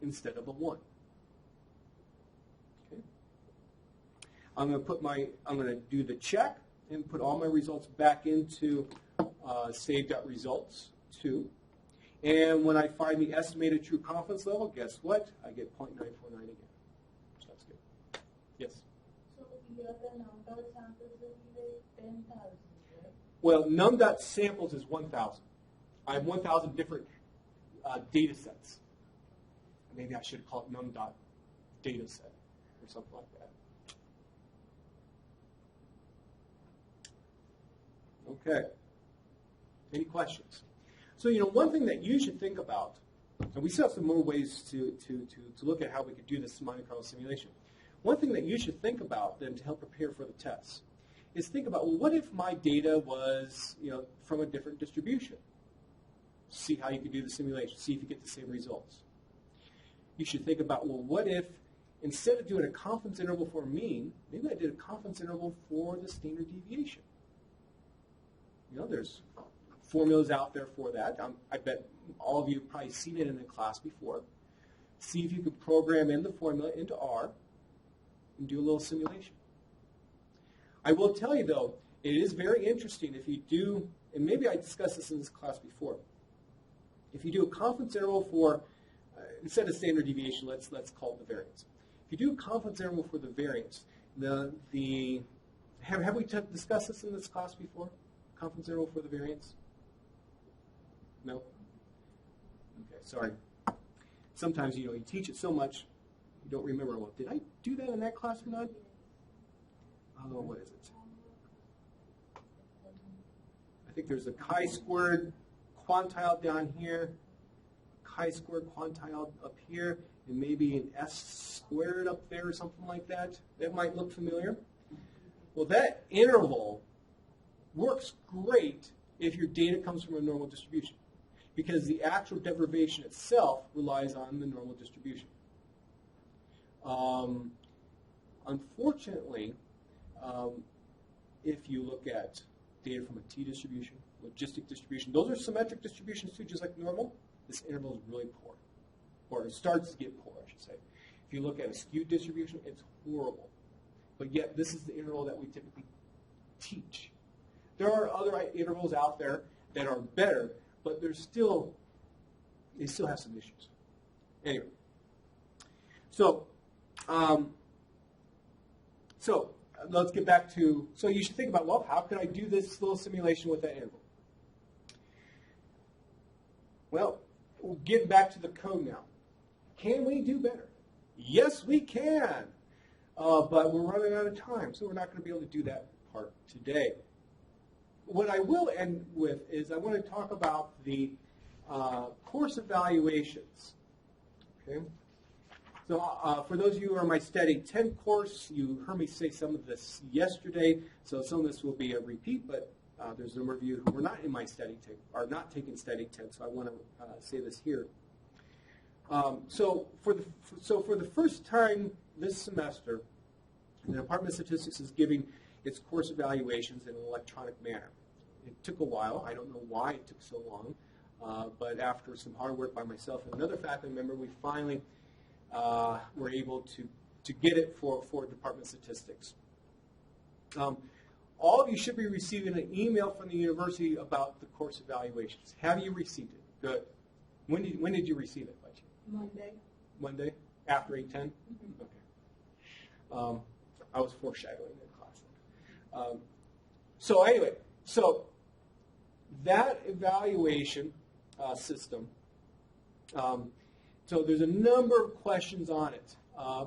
[SPEAKER 1] instead of a 1. Okay. I'm going to do the check and put all my results back into save.results2. And when I find the estimated true confidence level, guess what? I get 0.949 again. So that's good. Yes?
[SPEAKER 4] So here the number of samples will be 10,000, right?
[SPEAKER 1] Well, num.samples is 1,000. I have 1,000 different data sets. Maybe I should call it num.dataset or something like that. Okay. Any questions? So, one thing that you should think about, and we still have some more ways to look at how we could do this Monte Carlo simulation. One thing that you should think about then to help prepare for the test is think about, well, what if my data was, from a different distribution? See how you can do the simulation. See if you get the same results. You should think about, well, what if instead of doing a confidence interval for mean, maybe I did a confidence interval for the standard deviation. There's formulas out there for that. I bet all of you have probably seen it in the class before. See if you can program in the formula into R and do a little simulation. I will tell you, though, it is very interesting if you do, and maybe I discussed this in this class before, if you do a confidence interval for, instead of standard deviation, let's call it the variance. If you do a confidence interval for the variance, have we discussed this in this class before? Confidence interval for the variance? No? Okay, sorry. Sometimes, you teach it so much, you don't remember. Well, did I do that in that class or not? Oh, what is it? I think there's a chi-squared quantile down here, chi-squared quantile up here, and maybe an s-squared up there or something like that. That might look familiar. Well, that interval works great if your data comes from a normal distribution, because the actual derivation itself relies on the normal distribution. Unfortunately, if you look at data from a t-distribution, logistic distribution, those are symmetric distributions too, just like normal. This interval is really poor, or it starts to get poor, I should say. If you look at a skewed distribution, it's horrible. But yet, this is the interval that we typically teach. There are other intervals out there that are better, but they still have some issues. Anyway, so let's get back to, so you should think about, well, how could I do this little simulation with that interval? Well, getting back to the code now. Can we do better? Yes, we can. But we're running out of time, so we're not going to be able to do that part today. What I will end with is I want to talk about the course evaluations. Okay. So for those of you who are my Study 10 course, you heard me say some of this yesterday, so some of this will be a repeat, but there's a number of you who were not in my Study 10, are not taking Study 10, so I want to say this here. So for the first time this semester, the Department of Statistics is giving its course evaluations in an electronic manner. It took a while. I don't know why it took so long, but after some hard work by myself and another faculty member, we finally were able to get it for Department of Statistics. All of you should be receiving an email from the university about the course evaluations. Have you received it? Good. When did you receive it, Butchie?
[SPEAKER 2] Monday.
[SPEAKER 1] Monday? After 8:10? Mm-hmm. Okay. I was foreshadowing in class. So anyway, so that evaluation system, so there's a number of questions on it.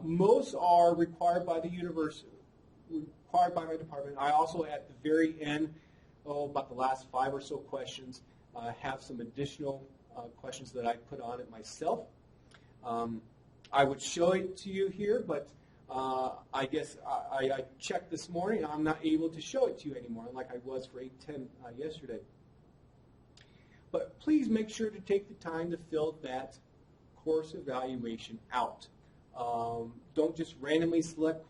[SPEAKER 1] Most are required by the university, required by my department. I also, at the very end, about the last 5 or so questions, have some additional questions that I put on it myself. I would show it to you here, but I guess I checked this morning and I'm not able to show it to you anymore like I was for 8:10 yesterday. But please make sure to take the time to fill that course evaluation out. Don't just randomly select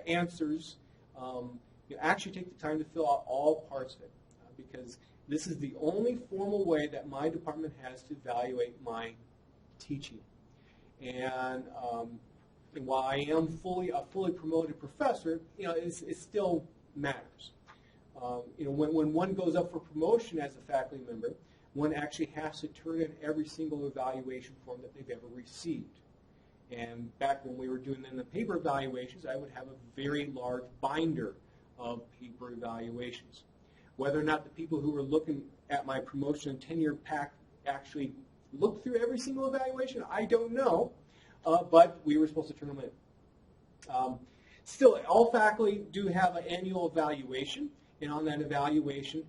[SPEAKER 1] answers. You actually take the time to fill out all parts of it because this is the only formal way that my department has to evaluate my teaching. And while I am a fully promoted professor, it still matters. When one goes up for promotion as a faculty member, one actually has to turn in every single evaluation form that they've ever received. And back when we were doing the paper evaluations, I would have a very large binder of paper evaluations. Whether or not the people who were looking at my promotion and tenure pack actually looked through every single evaluation, I don't know. But we were supposed to turn them in. Still, all faculty do have an annual evaluation, and on that evaluation,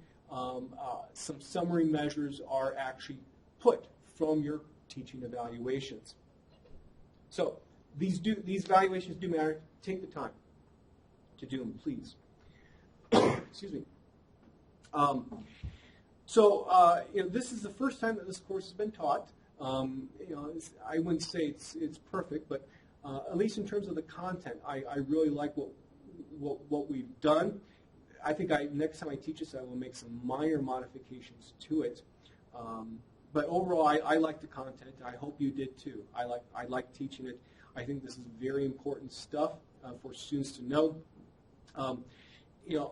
[SPEAKER 1] some summary measures are actually put from your teaching evaluations. So these evaluations do matter. Take the time to do them, please. Excuse me. This is the first time that this course has been taught. I wouldn't say it's perfect, but at least in terms of the content, I really like what we've done. I think next time I teach this, I will make some minor modifications to it. But overall, I like the content. I hope you did too. I like teaching it. I think this is very important stuff for students to know.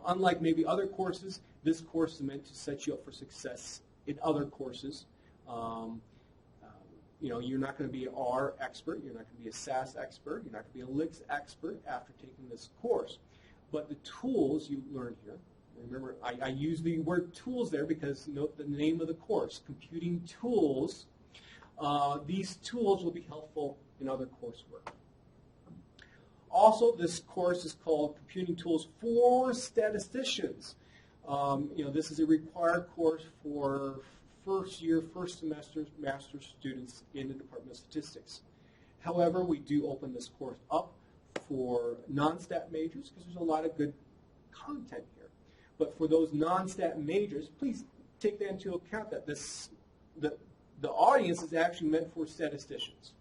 [SPEAKER 1] Unlike maybe other courses, this course is meant to set you up for success in other courses. You're not going to be an R expert. You're not going to be a SAS expert. You're not going to be a LICS expert after taking this course. But the tools you learn here, remember, I use the word tools there because note the name of the course, computing tools. These tools will be helpful in other coursework. Also, this course is called Computing Tools for Statisticians. This is a required course for first semester master's students in the Department of Statistics. However, we do open this course up for non-stat majors because there's a lot of good content here. But for those non-stat majors, please take that into account that the audience is actually meant for statisticians.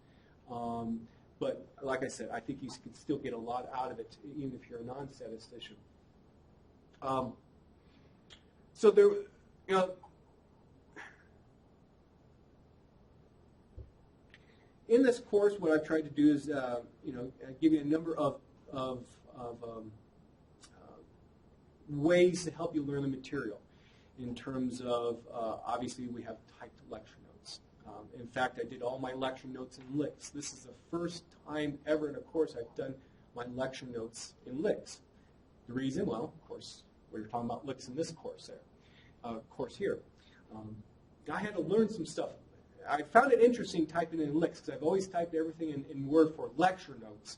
[SPEAKER 1] But like I said, I think you can still get a lot out of it, even if you're a non-statistician. In this course, what I've tried to do is, give you a number of ways to help you learn the material. In terms of, obviously, we have typed lecture notes. In fact, I did all my lecture notes in LICS. This is the first time ever in a course I've done my lecture notes in LICS. The reason, well, of course, we're talking about LICS in this course here. I had to learn some stuff. I found it interesting typing in LICS because I've always typed everything in Word for lecture notes.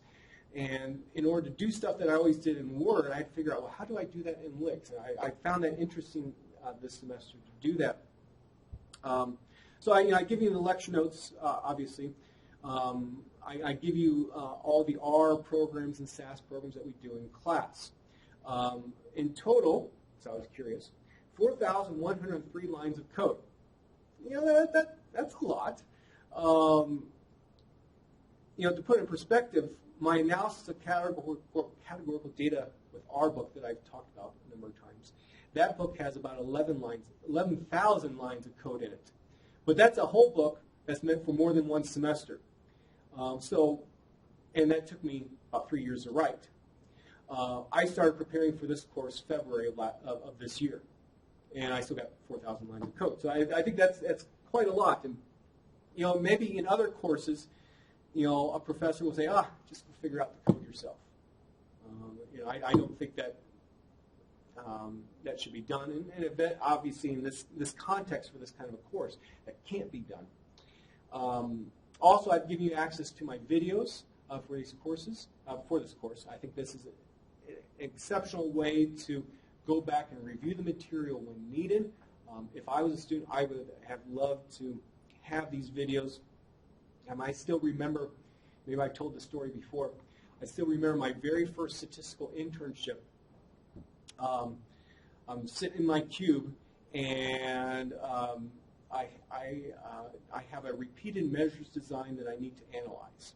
[SPEAKER 1] And in order to do stuff that I always did in Word, I had to figure out, well, how do I do that in LICS? And I found that interesting this semester to do that. So I give you the lecture notes, obviously. I give you all the R programs and SAS programs that we do in class. In total, so I was curious, 4,103 lines of code. That's a lot. To put it in perspective, my analysis of categorical data with our book that I've talked about a number of times, that book has about 11,000 lines of code in it. But that's a whole book that's meant for more than one semester. And that took me about 3 years to write. I started preparing for this course February of this year, and I still got 4,000 lines of code. So I think that's quite a lot. And maybe in other courses, a professor will say, just go figure out the code yourself. I don't think that that should be done. And obviously, in this context for this kind of a course, that can't be done. Also, I've given you access to my videos for these courses, for this course. I think this is an exceptional way to go back and review the material when needed. If I was a student, I would have loved to have these videos. And I still remember, maybe I told the story before, I still remember my very first statistical internship. I'm sitting in my cube, and I have a repeated measures design that I need to analyze.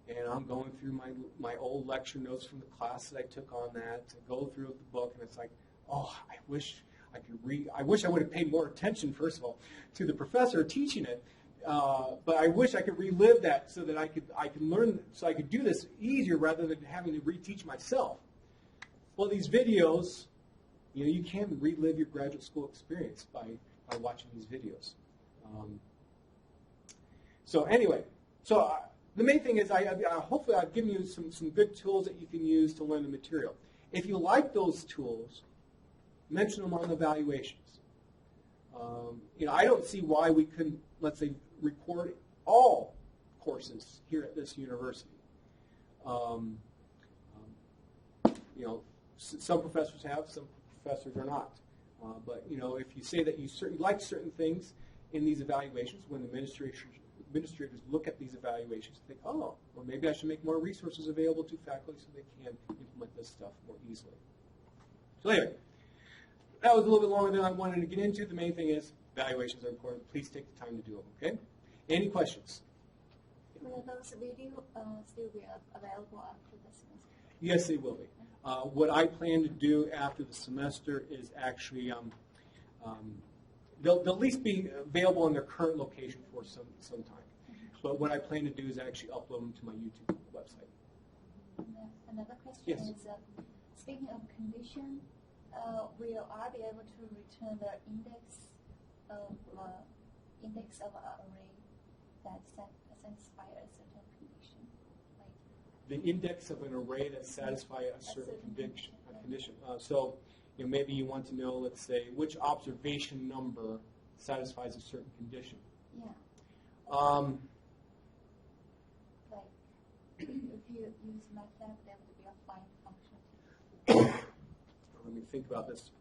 [SPEAKER 1] And I'm going through my old lecture notes from the class that I took on that, to go through the book, and it's like, I wish I could read. I wish I would have paid more attention, first of all, to the professor teaching it. But I wish I could relive that so that I could learn, so I could do this easier rather than having to reteach myself. Well, these videos, you can relive your graduate school experience by watching these videos. The main thing is hopefully I've given you some good tools that you can use to learn the material. If you like those tools, mention them on the evaluations. I don't see why we couldn't, let's say, record all courses here at this university. Some professors have, some professors are not. But if you say that you like certain things in these evaluations, when administrators look at these evaluations, think, well, maybe I should make more resources available to faculty so they can implement this stuff more easily. So anyway, that was a little bit longer than I wanted to get into. The main thing is evaluations are important. Please take the time to do them, okay? Any questions?
[SPEAKER 4] Will those videos still be available after the semester?
[SPEAKER 1] Yes, they will be. What I plan to do after the semester is actually, they'll at least be available in their current location for some time. But what I plan to do is actually upload them to my YouTube website.
[SPEAKER 4] Another question
[SPEAKER 1] Yes.
[SPEAKER 4] is, speaking of condition, will I be able to return the index of an array that satisfies a certain condition? Like
[SPEAKER 1] The index of an array that satisfies a certain condition. So, maybe you want to know, let's say, which observation number satisfies a certain condition.
[SPEAKER 4] yeah, like if you use MATLAB, that would be a find function.
[SPEAKER 1] Let me think about this.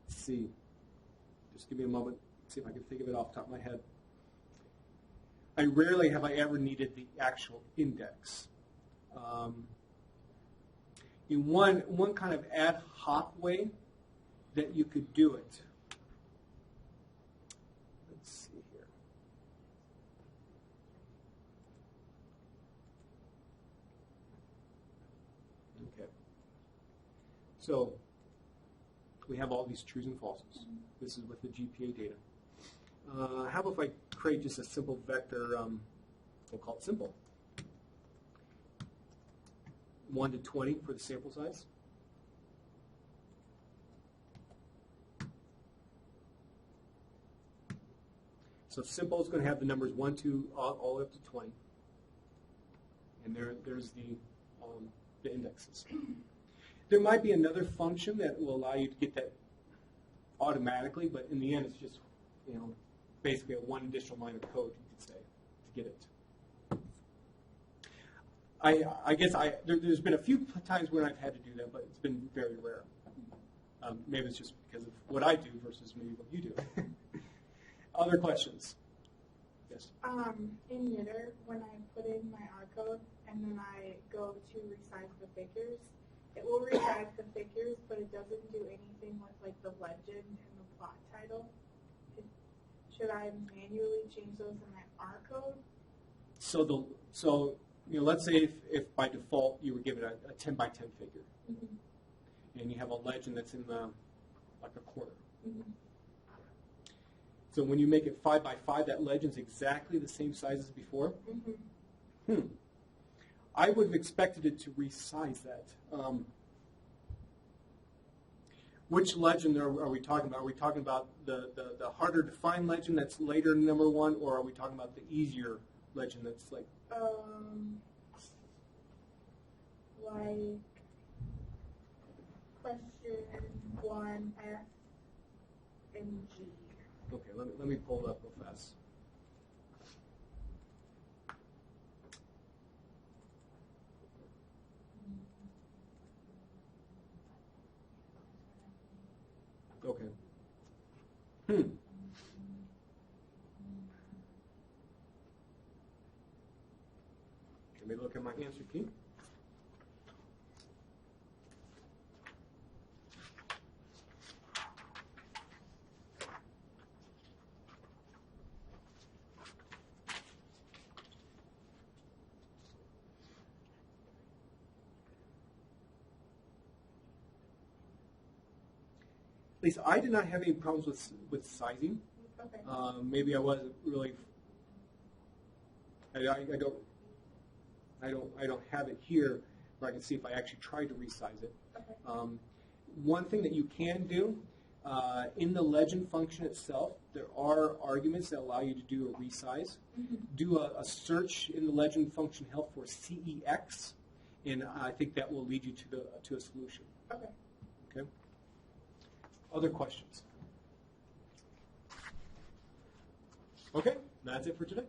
[SPEAKER 1] Let's see. Just give me a moment. See if I can think of it off the top of my head. I rarely have I ever needed the actual index. In one kind of ad hoc way that you could do it. Let's see here. Okay. So we have all these trues and falses. This is with the GPA data. How about if I create just a simple vector, we'll call it simple. 1 to 20 for the sample size. So simple is going to have the numbers 1, 2, all the way up to 20. And there's the indexes. There might be another function that will allow you to get that automatically, but in the end it's just, basically a one additional line of code, you could say, to get it. I guess there's been a few times when I've had to do that, but it's been very rare. Maybe it's just because of what I do versus maybe what you do. Other questions? Yes?
[SPEAKER 5] In knitr, when I put in my R code and then I go to resize the figures, it will resize the figures, but it doesn't do anything with like the legend and the plot title. Should I manually change those in my R code?
[SPEAKER 1] So let's say if by default you were given a 10 by 10 figure, and you have a legend that's in like a quarter. So when you make it 5 by 5, that legend's exactly the same size as before. I would have expected it to resize that. Which legend are we talking about? Are we talking about the harder to find legend that's later in number 1, or are we talking about the easier legend that's like?
[SPEAKER 5] Like question 1, F, and G.
[SPEAKER 1] Okay, let me pull it up real fast. Okay. Let me look at my answer key. At least I did not have any problems with sizing.
[SPEAKER 5] Okay.
[SPEAKER 1] Maybe I wasn't really. I don't have it here where I can see if I actually tried to resize it.
[SPEAKER 5] Okay.
[SPEAKER 1] One thing that you can do in the legend function itself, there are arguments that allow you to do a resize. Do a search in the legend function help for CEX, and I think that will lead you to a solution.
[SPEAKER 5] Okay.
[SPEAKER 1] Okay. Other questions? Okay, that's it for today.